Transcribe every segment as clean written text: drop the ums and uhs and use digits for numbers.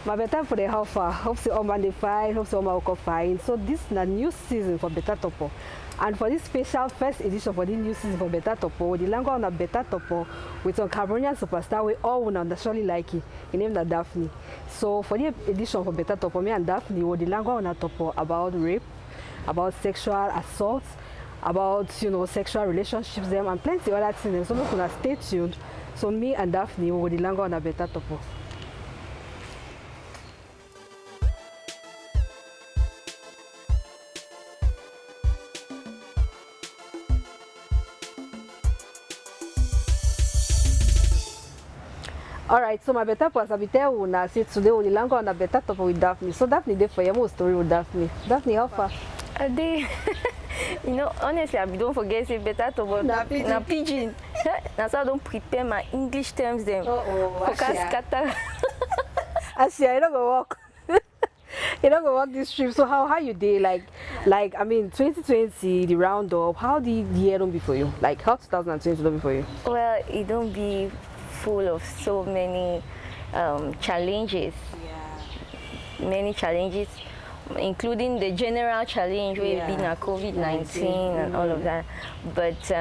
My better for the how far. Hope you all man the fine. Hope you all man fine. So this is a new season for Beta Torpoh, and for this special first edition for the new season for Beta Torpoh, the language on a Beta Torpoh with some Cameroonian superstar we all will naturally like it. He named that Daphne. So for the edition for Beta Torpoh, me and Daphne will the language on a Torpoh about rape, about sexual assault, about sexual relationships them and plenty other things. So we gonna stay tuned. So me and Daphne will the language on a Beta Torpoh. Alright, so my Beta Torpoh as I tell you now, today we will go on a Beta Torpoh with Daphne. So Daphne did for your most story with Daphne. Daphne, how far? A day. Honestly, I don't forget say Beta Torpoh na pidgin. That's why I don't prepare my English terms them. Focus scatter. Actually, I don't go walk. You don't go walk this trip. So how you did like I mean 2020 the roundup, how did the year don't be for you? Like how 2020 don't be for you? Well, it don't be full of so many challenges. Yeah. Many challenges, including the general challenge we've been at COVID-19 and all of that. But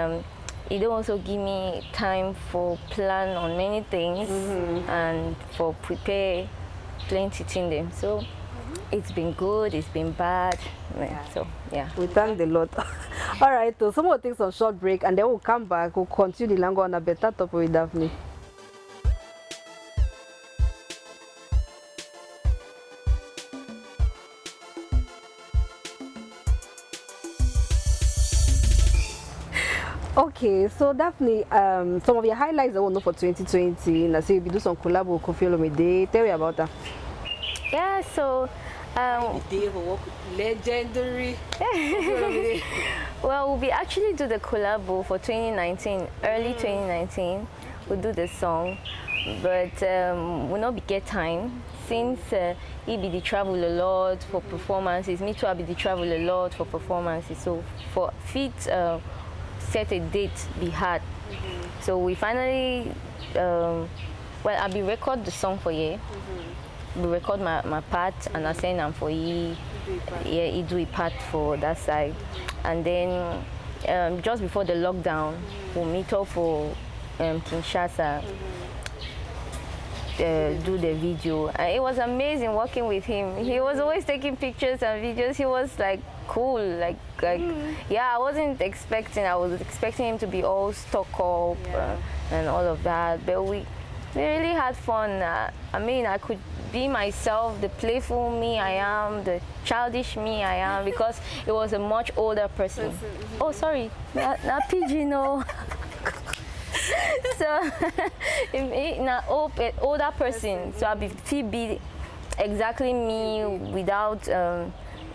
it also give me time for plan on many things and for prepare plenty things them. So it's been good, it's been bad. So yeah. We thank the Lord. Alright, so some will take some short break and then we'll come back, we'll continue the language on a Beta Torpoh with Daphne. Okay, so Daphne, some of your highlights I want to know for 2020. And I say you do some collab with Kofi Olomide. Tell me about that. Yeah, so legendary. Well, we actually do the collab for 2019, early 2019. We'll do the song, but we'll not get time since he be the travel a lot for performances. Me too, I be the travel a lot for performances. So for fit. Set a date be hard. So we finally well I be record the song for you. We record my part and I send them for you. Yeah, he do a part for that side. And then just before the lockdown, we'll meet up for Kinshasa. Do the video, and it was amazing working with him. He was always taking pictures and videos. He was like cool, like yeah. I wasn't expecting. I was expecting him to be all stuck up and all of that. But we really had fun. I mean, I could be myself, the playful me I am, the childish me I am, because it was a much older person. Oh, sorry, not pidgin, no. So, an older person, so I be exactly me without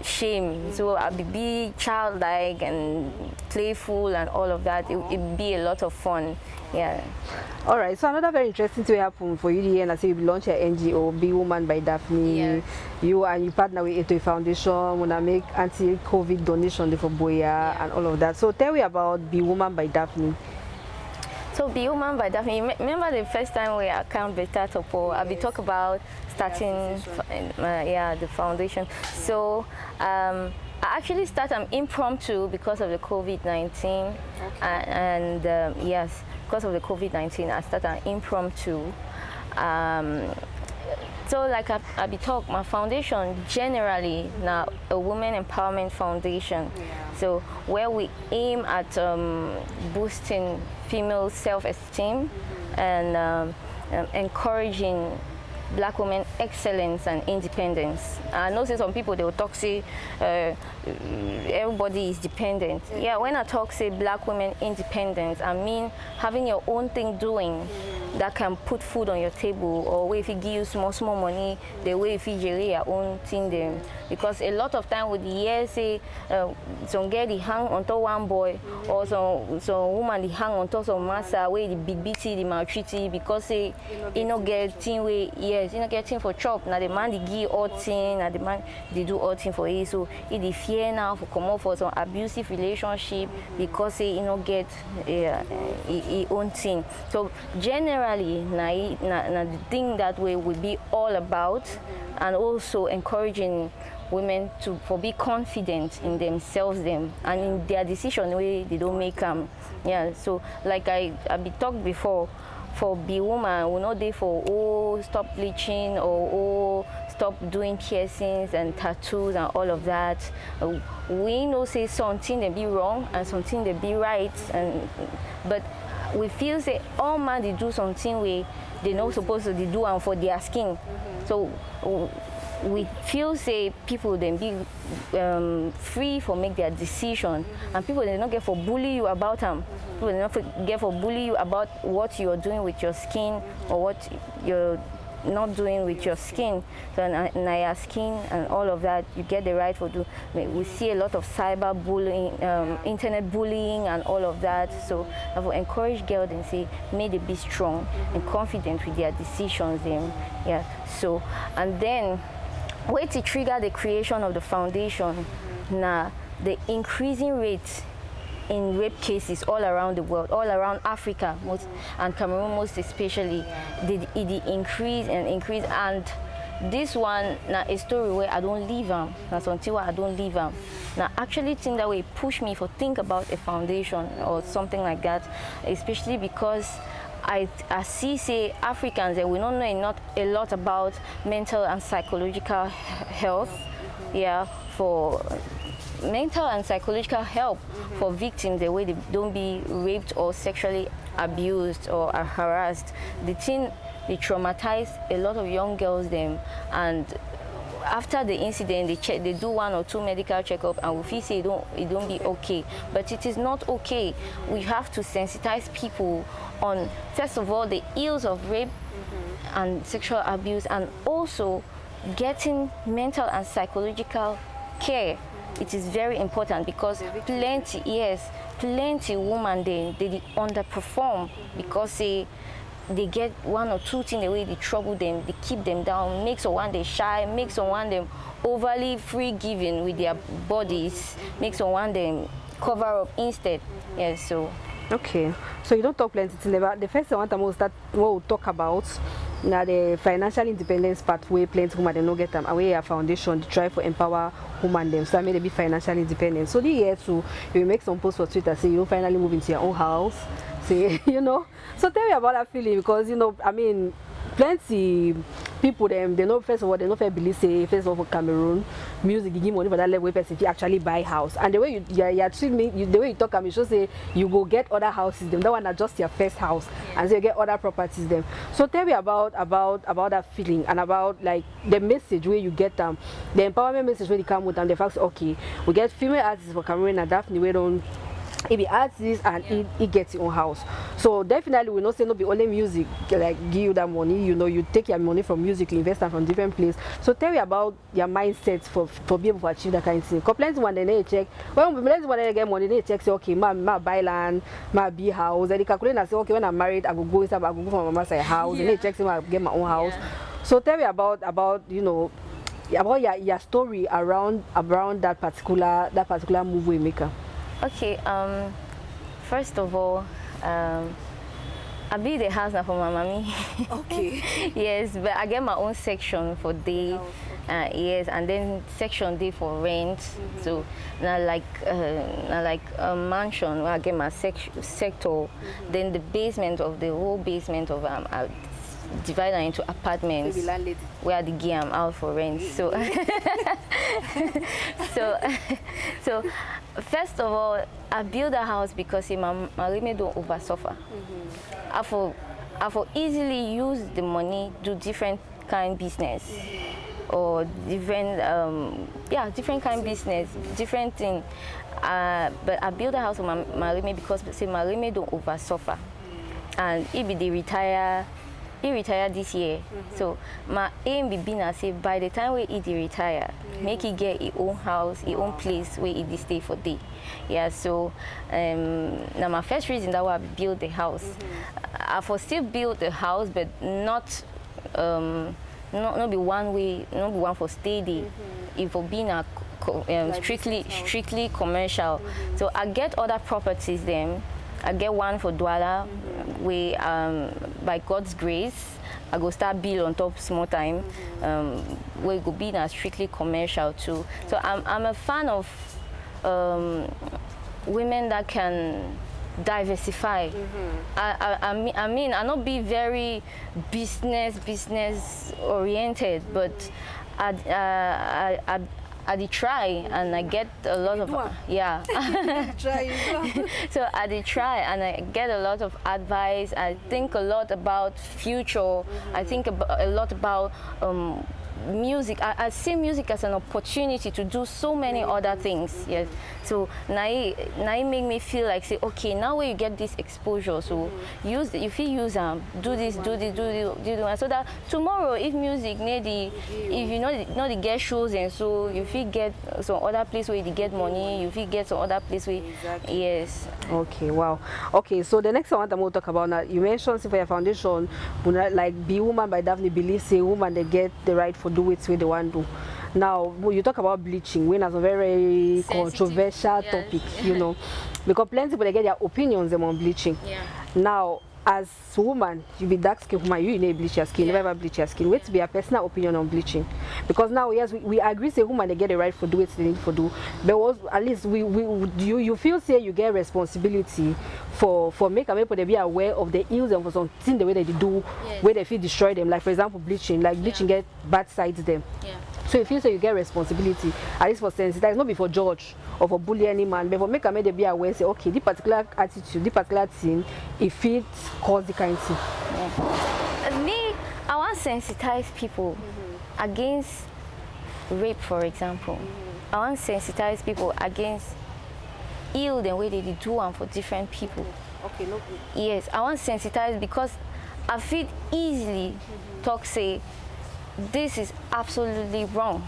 shame. So I be childlike and playful and all of that. It be a lot of fun. Yeah. All right. So another very interesting thing happened for you here, and I say you launch your NGO, Be Woman by Daphne. Yeah. You partner with Eto Foundation. Wanna make anti-COVID donation for Boya and all of that. So tell me about Be Woman by Daphne. So Be Woman by Daphne, remember the first time we account Beta Torpoh, I talk about starting the foundation. So I actually started an impromptu because of the COVID-19 and yes, because of the COVID-19 I started an impromptu. So like I be talk, my foundation generally now a women empowerment foundation. So where we aim at boosting female self-esteem and encouraging Black women excellence and independence. I know some people they will talk say everybody is dependent. Yeah, when I talk say Black women independence, I mean having your own thing doing that can put food on your table, or if it give you small money, the way if you generate your own thing then. Because a lot of time with the years say some girl they hang on top one boy, or some woman they hang on top some master where the big BT the maltreat because say you know get thing way yes, you know get thing for chop. Now the man they give all thing, now the man they do all thing for it. So it the fear now for come out for some abusive relationship because say you know get own thing. So generally generally, the thing that we would be all about, and also encouraging women to be confident in themselves and in their decision way they don't make yeah. So like I be talked before, for be woman, we not there for stop bleaching or stop doing piercings and tattoos and all of that. We know say something they be wrong and something they be right, but we feel say all man they do something way they not supposed to do and for their skin. So we feel say people then be free for make their decision, and people they not get for bully you about them. People they not get for bully you about what you're doing with your skin or what you're not doing with your skin. So now your skin and all of that, you get the right for do. We see a lot of cyber bullying, internet bullying and all of that. So I will encourage girls and say, may they be strong and confident with their decisions. Yeah. So and then way to trigger the creation of the foundation. Now the increasing rate in rape cases all around the world, all around Africa, and Cameroon most especially, it increase and increase. And this one, now a story where I don't leave them. That's until I don't leave them. Now actually think that way push me for think about a foundation or something like that, especially because I see say Africans we don't know not a lot about mental and psychological health. Yeah, for mental and psychological help for victims, the way they don't be raped or sexually abused or are harassed. The thing they traumatize a lot of young girls and after the incident they do 1 or 2 medical checkups and we feel say it don't be okay, but it is not okay. We have to sensitize people on first of all the ills of rape and sexual abuse, and also getting mental and psychological care. It is very important because plenty women they underperform because they get 1 or 2 things the way they trouble them, they keep them down, make someone they shy, make someone them overly free giving with their bodies, make someone them cover up instead. Yes, so okay. So you don't talk plenty things about the first one we'll talk about. Now the financial independence pathway plenty women they no get them away a foundation to try to empower women them. So I made they be financially independent. So the year too, you make some posts for Twitter say you finally move into your own house. Say So tell me about that feeling, because I mean plenty people they know first of all they know fair believe say first of all for Cameroon music you give money for that level person if you actually buy house, and the way you treat me, the way you talk, I should say you go get other houses them, that one not just your first house, and so you get other properties them. So tell me about that feeling and about like the message where you get them, the empowerment message where they come with them, the fact okay we get female artists for Cameroon and Daphne we don't if he adds this and he gets your own house. So definitely we not say no be only music like give you that money, you take your money from music, invest them from different places. So tell me about your mindset for being able to achieve that kind of thing. Complaints one they check when they get money they check say okay ma buy land, ma buy house, and they calculate and say okay when I'm married I go go inside, I go go from mama's house, and they check say I get my own house. So tell me about about your story around that particular move we make. Okay, first of all, I build the house now for my mommy. Okay. Yes, but I get my own section for day. Yes, and then section day for rent. So now like a mansion where I get my sector. Then the basement of the whole basement of I divide them into apartments where the gear I'm out for rent. So so first of all, I build a house because my women don't over suffer. I for easily use the money do different kind business or different different kind business, different thing. But I build a house for my women because my women don't over suffer, and if they retire. He retired this year, so my aim be being I say by the time he retire, make he get his own house, his own place where he stay for day. Yeah, so now my first reason that why I build the house, I for still build the house, but not be one way, not be one for stay day. If for being a strictly commercial, so I get other properties then. I get one for Douala, we by God's grace, I go start build on top small time. We go be na strictly commercial too. So I'm a fan of women that can diversify. I mean, I not be very business oriented, but I did try, and I get a lot of yeah. So I did try, and I get a lot of advice. I think a lot about future. I think a lot about music. I see music as an opportunity to do so many other things. Yes. So now it make me feel like, say, okay, now where you get this exposure, so use if you use do this, so that tomorrow if music need the, if you know the get shows, and so if you get some other place where you get money, if you get some other place where yes. Okay, wow. Okay, so the next one I'm going to talk about now, you mentioned for your foundation, like Be Woman by Daphne believes say woman they get the right for do it with the one do. Now you talk about bleaching, when as a very controversial topic, you know, because plenty people they get their opinions on bleaching. Yeah. Now as woman, you be dark skin woman, you need bleach your skin, you never bleach your skin. Wait to be a personal opinion on bleaching, because now yes we agree say woman they get the right for do it they need for do, but was at least you feel say you get responsibility for make people they be aware of the ills and for something the way they do, where they feel destroy them, like for example bleaching, like bleaching get bad sides them. So if you say you get responsibility, at least for sensitize, not before judge or for bully any man, but for make a they be aware, say, okay, this particular attitude, this particular thing, if it cause the kind of thing. Me, I want to sensitize people against rape, for example. I want to sensitize people against ill the way they do one for different people. Okay, no. Yes, I want to sensitize because I feel easily talk say, this is absolutely wrong.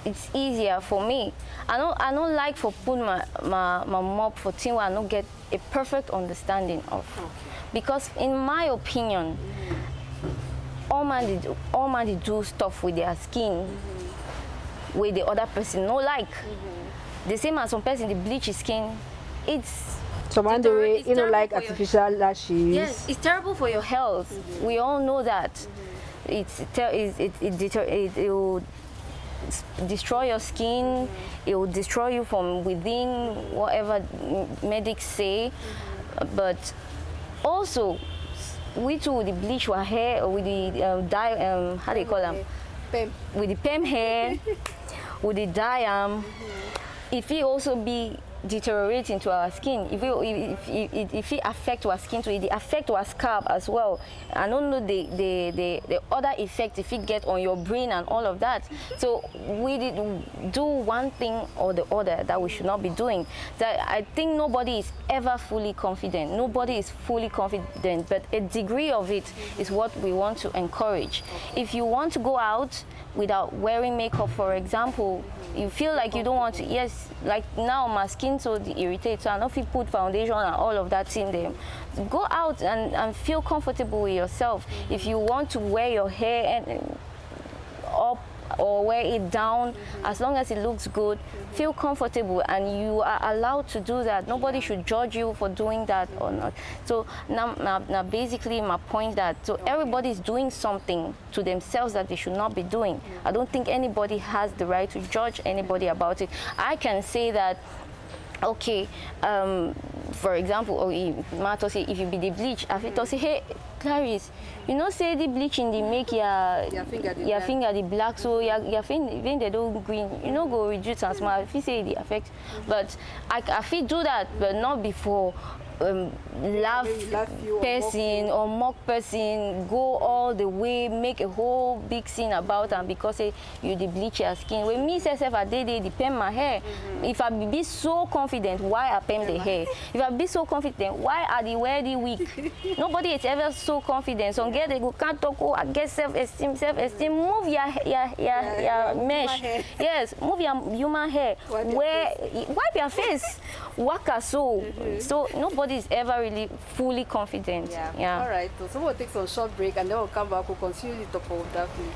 It's easier for me. I don't like for put my mob for thing where I don't get a perfect understanding of. Because in my opinion, all man they do stuff with their skin where the other person no like. The same as some person they bleach his skin, it's some man the way you know like artificial lashes. Yes, it's terrible for your health. We all know that. It will destroy your skin. It will destroy you from within, whatever medics say. But also, we too with the bleach our hair, or with the dye, how do you call them? Pem. With the pem hair, with the dye if it also be deteriorating to our skin, if it affect our skin, it affect our scalp as well. I don't know the other effect if it get on your brain and all of that. So we did do one thing or the other that we should not be doing. That I think nobody is ever fully confident. Nobody is fully confident, but a degree of it is what we want to encourage. If you want to go out without wearing makeup, for example, you feel like you don't want to, yes, like now my skin so irritated, so I don't feel put foundation and all of that in them. Go out and feel comfortable with yourself. If you want to wear your hair up or wear it down, as long as it looks good, feel comfortable, and you are allowed to do that. Nobody should judge you for doing that or not. So now basically my point that so everybody is doing something to themselves that they should not be doing. I don't think anybody has the right to judge anybody about it. I can say that, okay, for example, if you be the bleach, I feel to say, hey, Clarisse, you know, say the bleaching they make your finger the black, so your finger when they don't green, you know, go reduce and small. If you say the effect, but I feel do that, but not before. Laugh person or mock person, go all the way, make a whole big scene about them because you the bleach your skin. When me say I did depend my hair. If I be so confident, why I pen the hair? If I be so confident, why are they wear the wig? Nobody is ever so confident. So get they go can't talk. Oh, I get self-esteem. Move your mesh. Yes, move your human hair. Wipe your face. Waka so nobody is ever really fully confident. Yeah. All right. So we'll take some short break and then we'll come back. We'll continue the Torpoh of Daphne.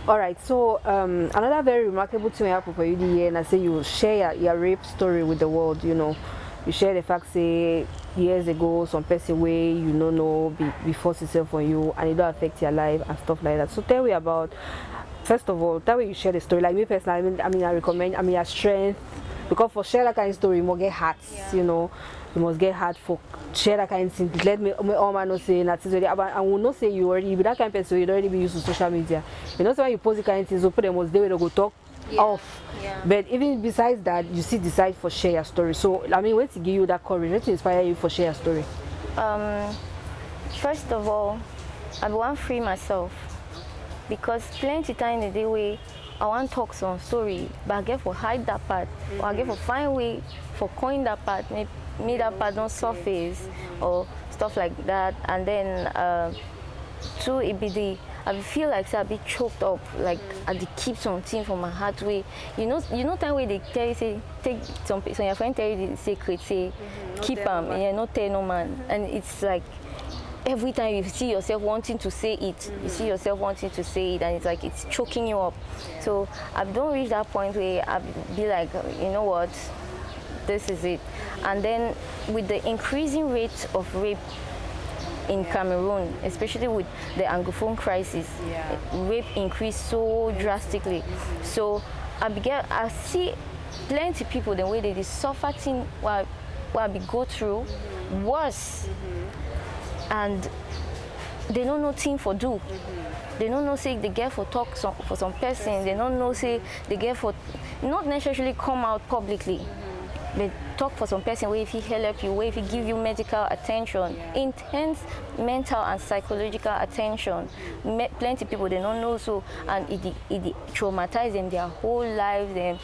All right, so another very remarkable thing happened for you the year, and I say you share your rape story with the world. You know, you share the fact say years ago some person way you know be forced itself on you, and it don't affect your life and stuff like that. So tell me about, first of all, that way you share the story. Like me personally, I recommend, your strength, because for share that kind of story, you must get heart. You know, you must get heart for share that kind of thing. Let me all man know say that is already, I will not say you already be that kind of person. You already be used to social media. You know, so when you post the kind of things, you put them most day to go talk off. But even besides that, you still decide for share your story. So I mean, when to give you that courage, when to inspire you for share your story? First of all, I want to free myself, because plenty time in the day way I want to talk some story, but I get for hide that part, or I get for find way for coin that part, make that part don't surface or stuff like that, and then too it be the I feel like I be choked up, like I keep something from my heart way. You know time where they tell you say take some your friend tell you the secret, say keep them, not tell no man, and it's like every time you see yourself wanting to say it, you see yourself wanting to say it, and it's like it's choking you up. So I don't reach that point where I be like, you know what, this is it. And then with the increasing rate of rape in Cameroon, especially with the Anglophone crisis, rape increased so drastically. So I see plenty people the way they suffer thing while we go through worse. And they don't know thing for do. They don't know say they get for talk for some person. They don't know say they get for not necessarily come out publicly. They talk for some person where if he help you, where if he give you medical attention, intense mental and psychological attention. Plenty people they don't know, so, and it traumatize them their whole lives, them,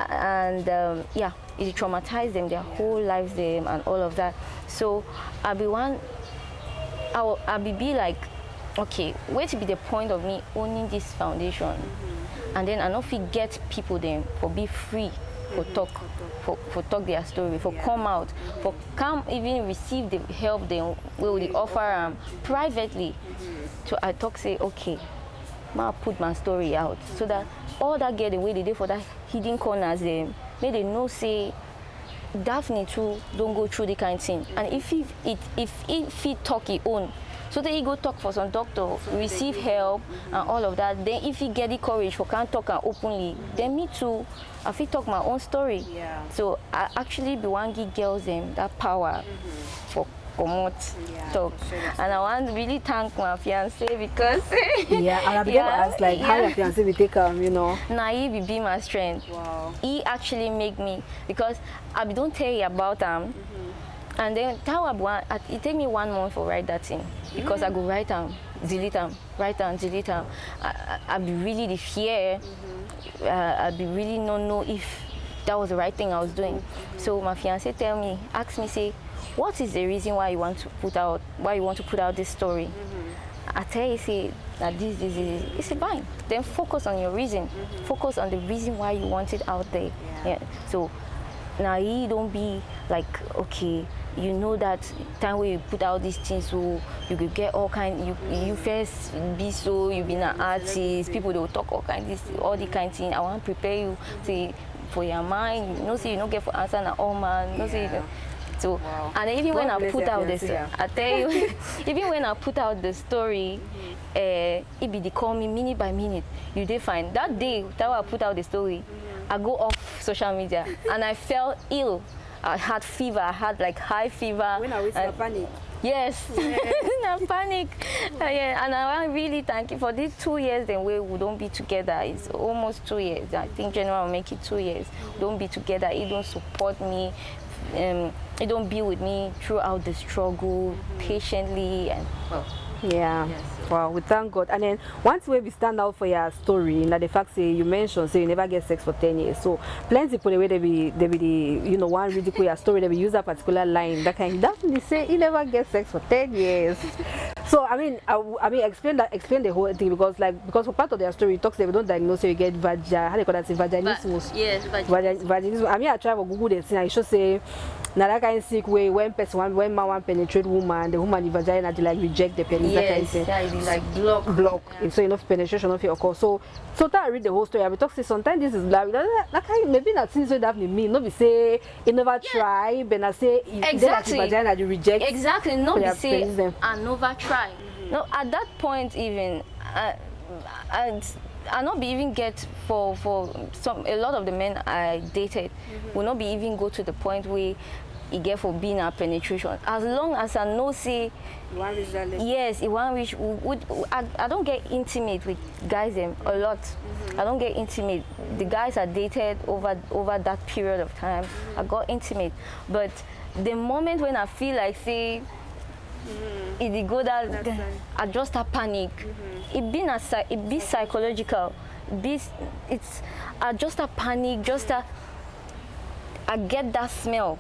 and it traumatize them their whole lives, them, and all of that. So I'll be like, okay, where to be the point of me owning this foundation, and then I know if we get people then for be free for talk, for talk their story, for come out, for come even receive the help they will offer privately. So I talk say, okay, I put my story out so that all that get the way they did for that hidden corners them, may they know say Daphne too don't go through the kind of thing. And if he talk his own, so that he go talk for some doctor, receive help and all of that, then if he get the courage for can't talk openly, then me too, I feel talk my own story. So I actually be one give girls them that power for promote talk. And I want to really thank my fiance because and I began to ask like how your fiance will take you know. Now he be my strength. He actually make me, because I don't tell you about him. And then it take me 1 month for write that thing, because I go write them, delete them, write them, delete them. I be really the fear. I be really not know if that was the right thing I was doing. So my fiance ask me say, what is the reason why you want to put out this story? I tell you say that this. He said fine. Then focus on your reason. Focus on the reason why you want it out there. So now you don't be like, okay, you know that time where you put out these things, so you could get all kind. You first be so you be an artist. People they will talk all the kind of thing. I want to prepare you say for your mind. You know, say you don't get for answer na all man. No say. So, and even when I put out this, I tell you, even when I put out the story, it be they call me minute by minute. You did find that day that I put out the story, I go off social media and I felt ill. I had fever. I had like high fever. When I was in panic. Yes, I panic. And I want to really thank you for these 2 years. Then we don't be together. It's almost 2 years. I think January will make it 2 years. Don't be together. He don't support me. He don't be with me throughout the struggle patiently and well. Wow, we thank God. And then once we stand out for your story, the fact say you mentioned say you never get sex for 10 years. So plenty people the way they be the one ridicule your story, they be use that particular line that can definitely say he never get sex for 10 years. So I mean, explain the whole thing, because for part of their story, it talks that we don't diagnose, so you get how do you call that, vaginismus. Yes, Vaginismus. I mean, I try to Google the thing. I should say, now that kind of sick way when man want penetrate woman, the woman the vagina they like reject the penis. Yes, that is like block. Yeah. And so enough penetration of it occur. So that I read the whole story. I will talk say sometimes this is like that kind maybe not things so Daphne mean. No be say it never try, but I say exactly the vagina they reject. Exactly. No be say I never try. No, at that point even I not be even get for a lot of the men I dated will not be even go to the point where he get for being a penetration. As long as I know say yes, it one which would I don't get intimate with guys them a lot. I don't get intimate. The guys I dated over that period of time, I got intimate. But the moment when I feel like say it go that I just a panic. It be psychological. It's just a panic. I get that smell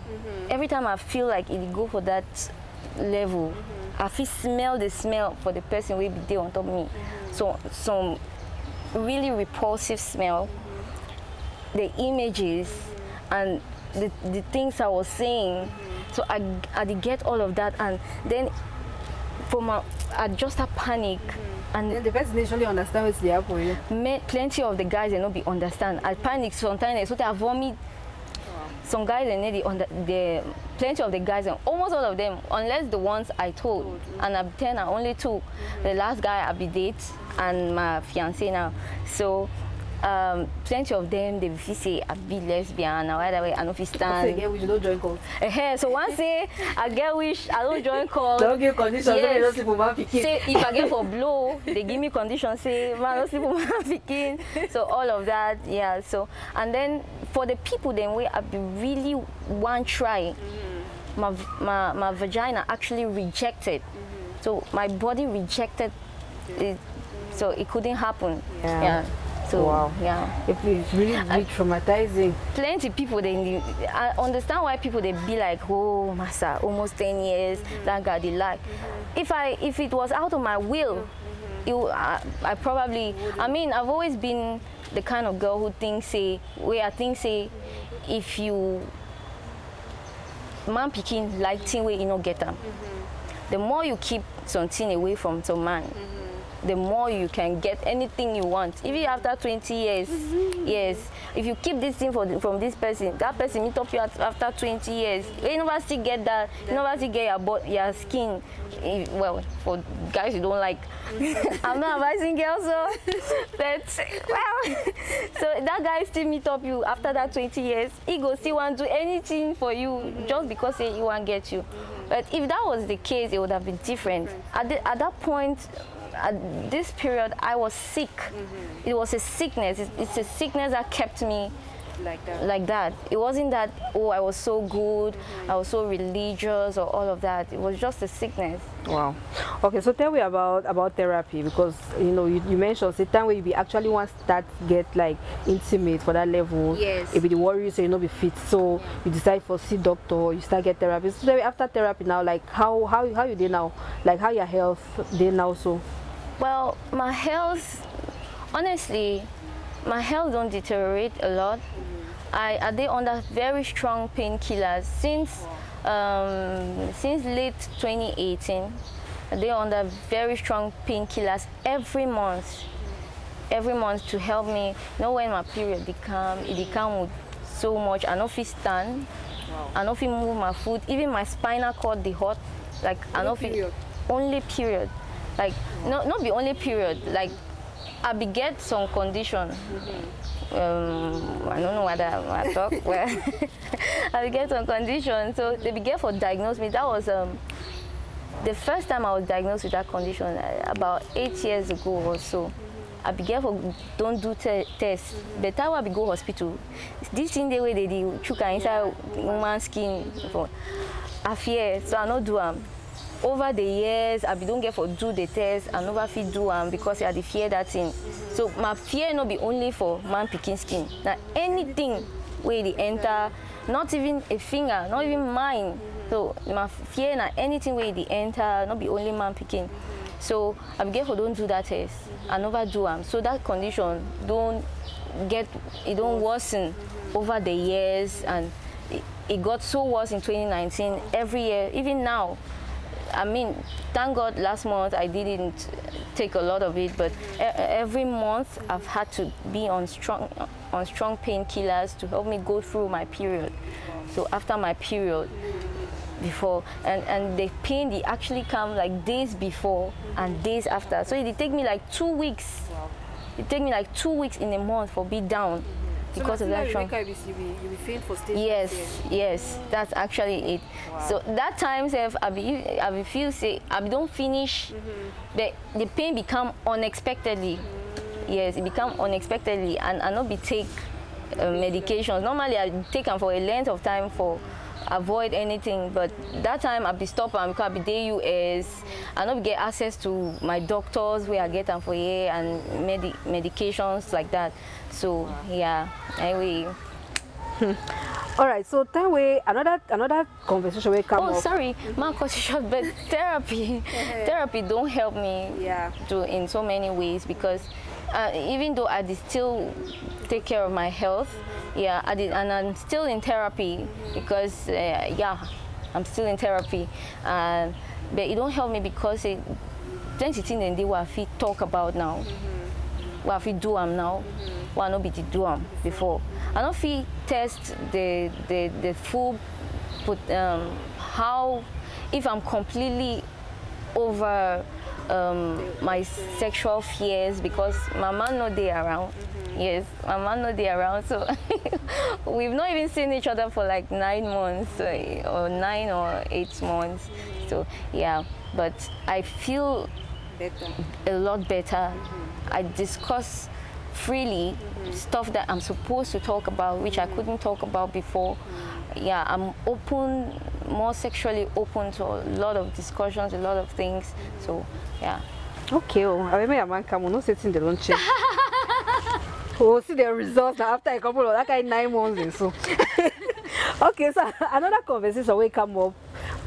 every time I feel like it go for that level. I feel smell the smell for the person will be there on top of me. So some really repulsive smell. The images and the things I was saying. So I did get all of that, and then I just a panic. And then the person usually understand what's the apple. Plenty of the guys they not be understand. I panic sometimes, so I vomit. Some guys they plenty of the guys and almost all of them, unless the ones I told, and I'm 10 and only 2. The last guy I be date and my fiancé now. So plenty of them they feel say I be lesbian or either way I don't feel stand. So again, we don't join calls. So one say I get wish I don't join calls. Don't give conditions. Yes. Say if I get for blow, they give me conditions. Say man don't sleep with my picking. So all of that, yeah. So and then for the people then we I be really one try. My vagina actually rejected. So my body rejected it. So it couldn't happen. Yeah. So, wow. Yeah. It's really traumatizing. Plenty people, I understand why people they be like, oh, massa, almost 10 years, that guy they like. If it was out of my will, I probably, I've always been the kind of girl who thinks, say, if you man picking like thing where you don't get them, the more you keep something away from some man, the more you can get anything you want. Even after 20 years, yes. If you keep this thing from this person, that person meet up you after 20 years. You never still get that. You never still get your skin. Well, for guys you don't like. I'm not advising girls, so but well. So that guy still meet up you after that 20 years. He go still want to do anything for you just because he want to get you. But if that was the case, it would have been different. At that point. At this period, I was sick. It was a sickness. It's a sickness that kept me like that. It wasn't that, oh, I was so good, I was so religious or all of that. It was just a sickness. Wow. Okay, so tell me about therapy, because you mentioned the time where you be actually want to start get like intimate for that level. Yes. It be the worry, so you not be fit. So you decide for see doctor, you start get therapy. So after therapy now, like how you did now? Like how your health did now so? Well, my health, honestly, my health don't deteriorate a lot. I did under very strong painkillers since late 2018. I did under very strong painkillers every month to help me. When my period it become with so much. I don't feel stand. I don't feel move my foot. Even my spinal cord they hot. Like I don't feel only period. Like not the only period. Like I be get some condition. I don't know whether I talk well. I be get some condition. So they be get for diagnose me. That was the first time I was diagnosed with that condition about 8 years ago or so. I be get for don't do tests. But I will be go hospital. This thing the way they do chuka inside woman's skin. I fear, so I not do them. Over the years, I don't get for do the test, I never fit do them because I fear that thing. So my fear not be only for man picking skin. Now anything where they enter, not even a finger, not even mine. So my fear na anything where they enter, not be only man picking. So I get for don't do that test. I never do them. So that condition don't worsen over the years, and it got so worse in 2019. Every year, even now, I mean, thank God last month I didn't take a lot of it, but every month I've had to be on strong painkillers to help me go through my period. So after my period, before, and the pain, they actually come like days before and days after. So it take me like 2 weeks. It take me like 2 weeks in a month for be down. Because so of that you be faint for stage. Yes, that's actually it. Wow. So that time, I feel say I don't finish, the pain become unexpectedly. Yes, it become unexpectedly, and I not be take medications. Normally I take them for a length of time for avoid anything, but that time I be stop and because I be dey US, I not get access to my doctors where I get them for here and medications like that. So yeah, anyway. All right, so then another conversation will come up. Oh, sorry, my short, but therapy don't help me in so many ways, because even though I did still take care of my health, I did, and I'm still in therapy because I'm still in therapy, but it don't help me because plenty things in the what I feel talk about now, what I feel do am now, what I not be do am before. I don't feel test the full how if I'm completely over my sexual fears, because my man not there around. Yes, my man not there around, so we've not even seen each other for like 9 months or 9 or 8 months. So yeah, but I feel a lot better. I discuss freely stuff that I'm supposed to talk about, which I couldn't talk about before. Yeah, I'm open, more sexually open to a lot of discussions, a lot of things. So yeah. Okay, I remember a man come on, no sitting the lunch. We'll see the results after a couple of 9 months. So okay, so another conversation will come up.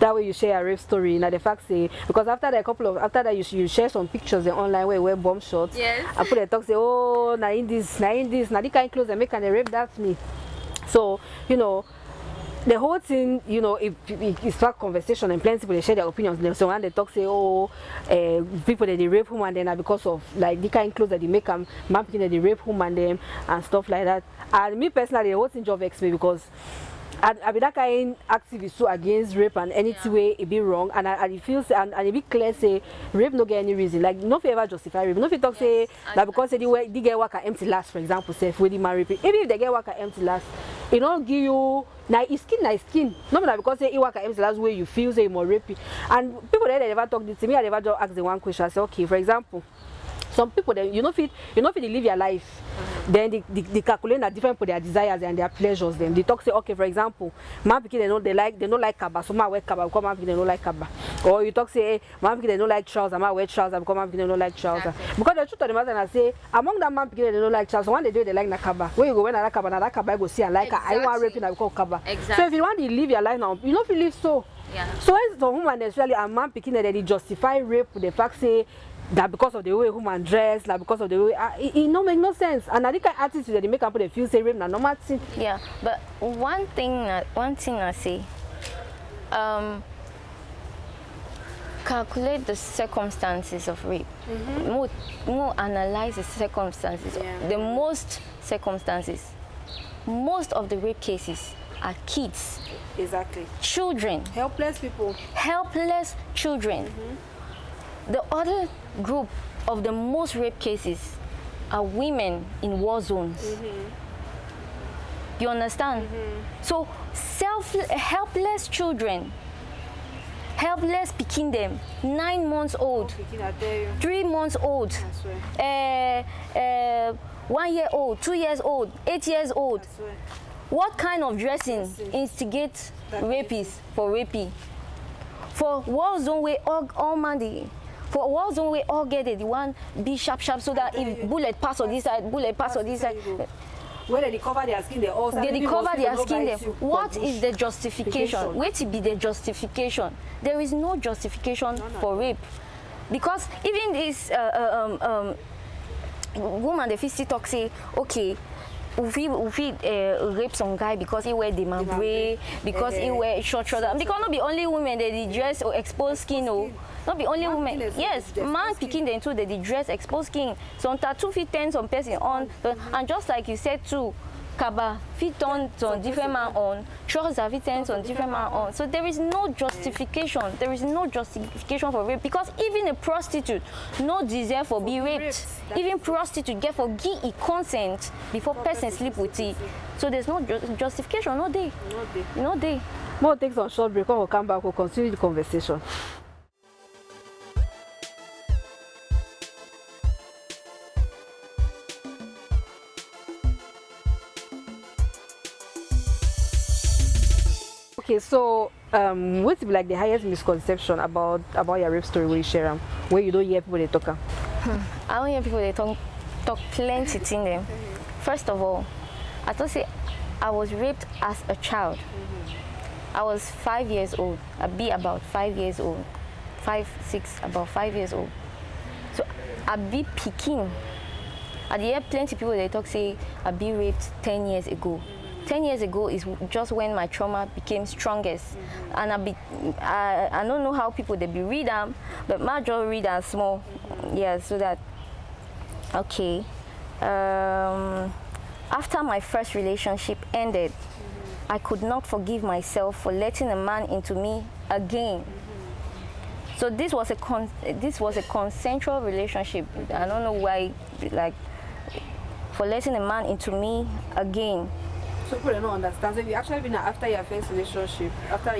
That way you share a rape story. Now the fact say, because after that you share some pictures online where you wear bomb shots. Yes. I put a talk say, oh, now in this, now the kind of clothes they make and they rape Daphne. So the whole thing, it's like conversation, and plenty people they share their opinions. So when they talk say, oh, people that they rape women then because of like the kind of clothes that they make them, man that they rape women them and stuff like that. And me personally, the whole thing just vexes me because I be that kind activist so against rape and any way it be wrong, and I feel and it be clear say rape no get any reason, like no fit ever justify rape. No fit talk say that because they get work at empty last, for example, say if we marry people, even if they get work at empty last, it don't give you na skin. No matter because say it work at empty last way you feel say you more rape. And people there they never talk this to me, I never just ask the one question. I say okay, for example, some people you know fit live your life. Then they calculate that different for their desires and their pleasures. Then they talk say okay, for example, man pikin they don't like kaba, so man wear kaba because man pikin they don't like kaba. Or you talk say hey, man pikin they don't like trousers, man wear trousers because man pikin they don't like trousers. Because the truth of the matter I say among that man pikin they don't like trousers, one they do they like na kaba. When you go when na kaba go see and like I want raping na because kaba. Exactly. So if you want to live your life now, you know if you live so. Yeah. So it's for woman especially a man pikin that they justify rape with the fact say that because of the way woman dress, like because of the way it no make no sense. And I think attitude that they make up they feel say rape na normal thing. Yeah, but one thing I say, calculate the circumstances of rape. More analyze the circumstances. Yeah. The most circumstances, most of the rape cases are kids. Exactly. Children. Helpless people. Helpless children. The other group of the most rape cases are women in war zones. You understand? So helpless children, helpless picking them, 9 months old, 3 months old, 1 year old, 2 years old, 8 years old. What kind of dressing instigates rapists for raping? For war zone where all man for war zone we all get it, the one be sharp so that if bullet pass on this side, bullet pass on this side. When they cover their skin, they cover their skin. What is the justification? Where to be the justification? There is no justification for rape. because even this woman, the fisty talk say, okay, we rape some guy because he wear the mambre, because he wear short, and because not be only women they dress or expose skin, oh. Not be only women. Yes, man picking them too, they dress exposed skin. Some tattoo fit turn some person on, and just like you said too, kaba fit turn some different man on, trousers fit turn some different man on. So there is no justification. There is no justification for rape, because even a prostitute no deserve for be raped. Even prostitute get for give a consent before person sleep with it. So there's no justification. No day. No day. More take some short break. When we come back, we'll continue the conversation. Okay, so what's like the highest misconception about your rape story where you share them, where you don't hear people they talk? I don't hear people they talk plenty in them. First of all, I thought say I was raped as a child. I was 5 years old. I'd be about 5 years old, 5, 6, about 5 years old. So I'd be peking. I hear plenty people they talk say I'd be raped 10 years ago. 10 years ago is just when my trauma became strongest. And I don't know how people they be read them, but my just read them small. Yeah, so that, okay. After my first relationship ended, I could not forgive myself for letting a man into me again. So this was a consensual relationship. I don't know why, like, for letting a man into me again. So people don't understand. So you actually been after your first relationship, after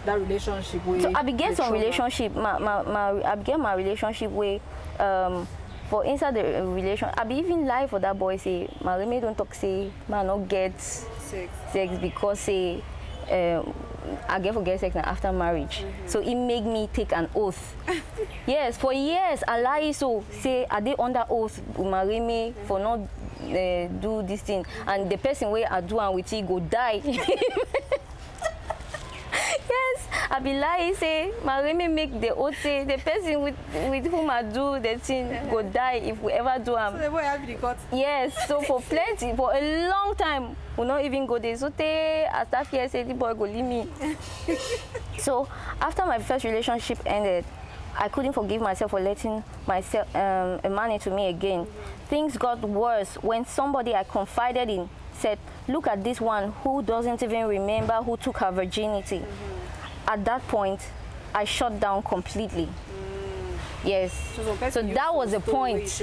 that relationship with. So I began some relationship. I began my relationship with for inside the relation. I be even lie for that boy say my roommate don't talk say man not get sex because say I get for get sex after marriage. So it make me take an oath. Yes, for years I lie so say I did under oath marry me for not do this thing, and the person where I do and with it go die. Yes, I be lying say marry me make the oath say the person with whom I do the thing go die if we ever do am. So the boy have the cut. Yes, so for plenty, for a long time, we not even go there. So I start here say the boy go leave me. So after my first relationship ended, I couldn't forgive myself for letting myself a man into me again. Things got worse when somebody I confided in said, "Look at this one who doesn't even remember who took her virginity." At that point, I shut down completely. Yes. So that was the point.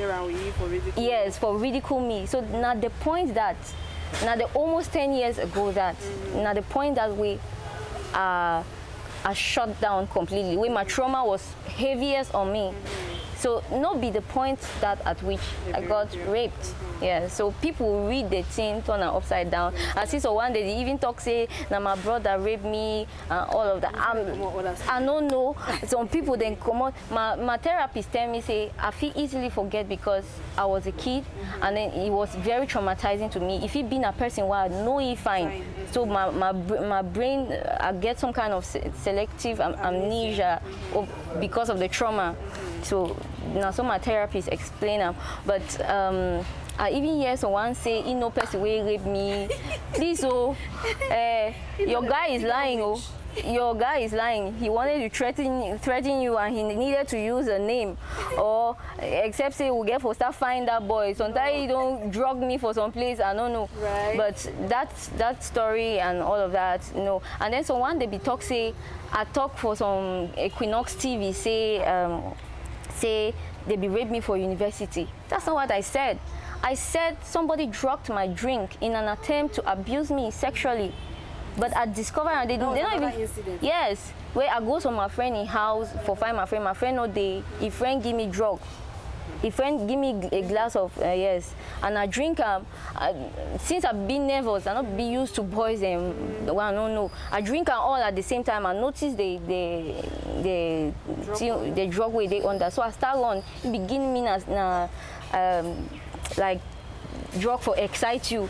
Yes, for ridicule me. So now the point that, now the almost 10 years ago that, now the point that I shut down completely, when my trauma was heaviest on me. So not be the point that at which I got raped. Yeah, so people read the thing, turn it upside down. I see so one day they even talk say, now my brother raped me and all of that. I don't know. Some people then come out. My therapist tell me say I feel easily forget because I was a kid and then it was very traumatizing to me. If it been a person where I know he fine. So my brain I get some kind of selective amnesia because of the trauma. So now some my therapists explain them, but I even hear someone say, "You know, person will rape me." Please, your guy is lying. Oh, your guy is lying. He wanted to threaten you, and he needed to use a name, or except say we get for start find that boy. Sometimes he don't drug me for some place. I don't know. Right. But that story and all of that, you know. And then someone they be talk say, I talk for some Equinox TV say they be raped me for university. That's not what I said. I said somebody drugged my drink in an attempt to abuse me sexually. But I discovered they don't even incident. Yes, where I go to my friend in house for find my friend no day, his friend give me drug. His friend give me a glass of yes, and I drink since I've been nervous, I not be used to boys and well, no. I drink all at the same time. I notice the drug way they under. So I start on begin me like drug for excite you.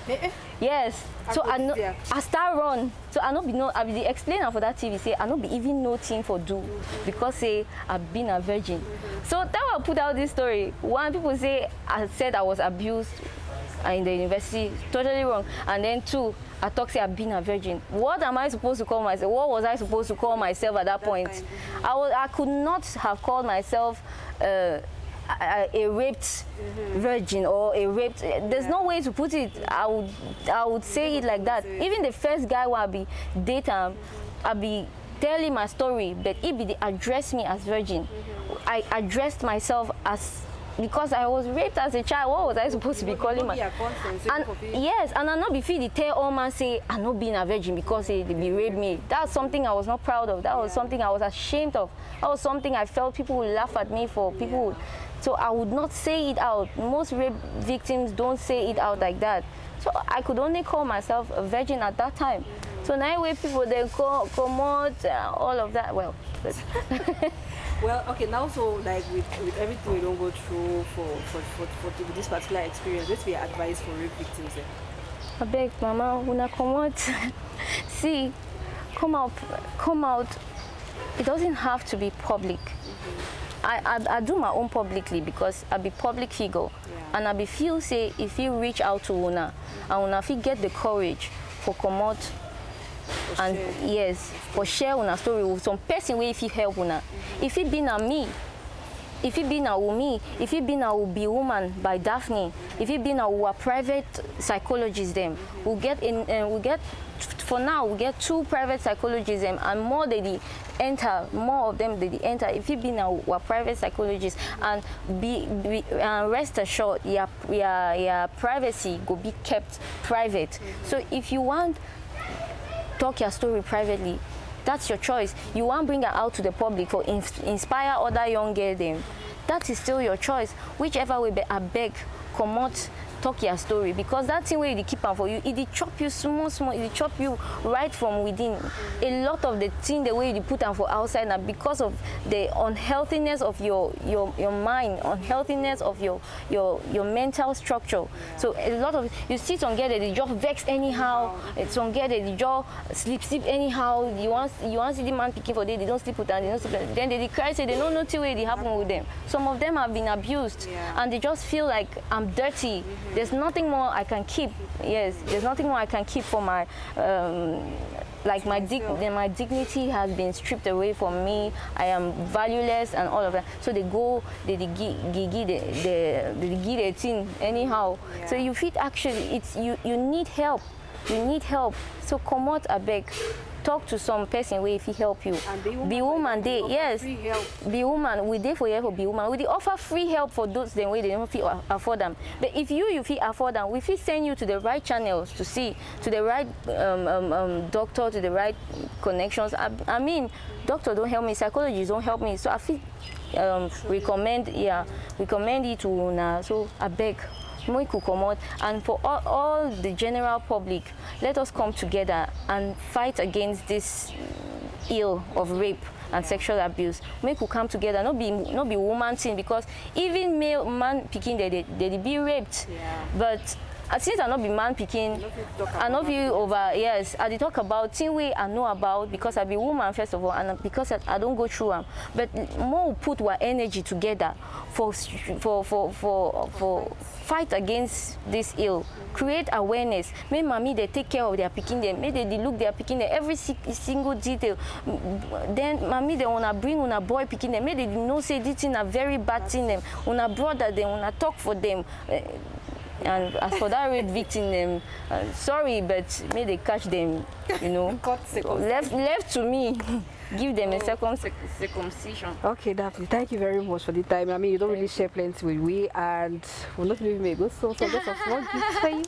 Yes. So I know I start run. So I no be no. I be the explainer for that TV. Say I no be even no thing for do because say I've been a virgin. So that why I put out this story. One, people say I said I was abused in the university, totally wrong. And then two, I talk say I've been a virgin. What am I supposed to call myself? What was I supposed to call myself at that point? I could not have called myself a raped virgin or a raped. There's no way to put it. I would say it like that. Even the first guy who I be dating, I be telling my story, but he be address me as virgin. I addressed myself as, because I was raped as a child. What was I supposed to be calling myself? And yes, and I not be feel the tell all man say I'm not being a virgin because they be raped me. That's something I was not proud of. That was something I was ashamed of. That was something I felt people would laugh at me for. People would, so I would not say it out. Most rape victims don't say it out like that. So I could only call myself a virgin at that time. So now way people they come out, all of that. Well. Well, okay, now so like with everything we don't go through for this particular experience, what's your advice for rape victims then? I beg mama, una come out. See, come out. It doesn't have to be public. I do my own publicly because I be public figure, and I be feel say if you reach out to una and una fit get the courage for come out and yes, for share una story with some person where if you help una. If it be na me, if it be na me, if it be na Be Woman by Daphne, if it be na our private psychologists them, we get for now we get 2 private psychologists them, and more they enter, more of them they enter. If it be now our private psychologists, and rest assured your privacy go be kept private. So if you want talk your story privately, that's your choice. You want to bring it out to the public for inspire other young girls them, that is still your choice. Whichever way, I beg, come out, talk your story, because that thing where they keep on for you, it chop you small, it chop you right from within. A lot of the thing the way you put on for outside now because of the unhealthiness of your mind, unhealthiness of your mental structure. So a lot of you see some get they just vex anyhow, some get they just sleep anyhow. You want to see the man picking for they don't sleep with them, they don't sleep. Then they cry, say they don't know what they happen with them. Some of them have been abused and they just feel like I'm dirty. There's nothing more I can keep. Yes, there's nothing more I can keep for my, like my dignity has been stripped away from me. I am valueless and all of that. So they go, they give the thing anyhow. Yeah. So you feel actually it's you need help. You need help. So come out a beg. Talk to some person where if he help you. Be woman, they yes. Be woman, we there for you for be woman. We offer free help for those them way they don't feel afford them. But if you feel afford them, we feel send you to the right channels to see, to the right doctor, to the right connections. I mean, doctor don't help me, psychologists don't help me. So I feel recommend it to una. So I beg. We could come out, and for all the general public, let us come together and fight against this ill of rape and sexual abuse. We could come together, not be woman thing, because even male man picking they be raped, but since I not be man picking, I know you over yes. I did talk about thing we I know about because I be woman first of all, and because I don't go through them. But more put our energy together for fight against this ill. Create awareness. Make mommy they take care of their picking them. Make they look their picking them every single detail. Then mommy they wanna bring una boy picking them. Make they know say this thing a very bad thing them. Una brother them. Una talk for them. And as for that rape victim, sorry, but may they catch them, you know. left to me. Give them a circumcision. Okay, Daphne, thank you very much for the time. I mean, you don't really share plenty with we, and we'll not leave me go. So just a small gift for you.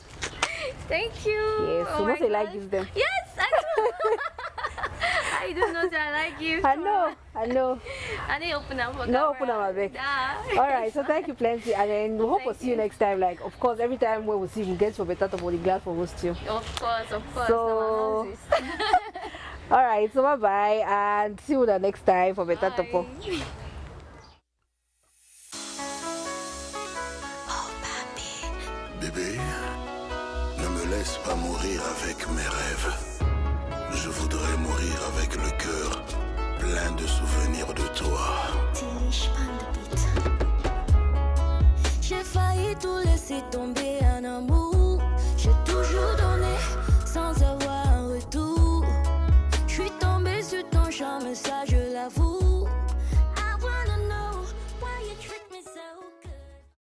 Thank you. Yes, you must like give them. Yes, I do. I do know that I like you. I know. I didn't open up. No, open up my back. All right, so thank you plenty, and then we hope to see you next time. Like, of course, every time when we see you, get for Beta Torpoh, the glad for host you. Of course. So, all right, so bye bye, and see you the next time for Beta Torpoh. Oh, baby. Ne me laisse pas mourir avec mes rêves. Je voudrais mourir avec le cœur plein de souvenirs de toi. J'ai failli tout laisser tomber.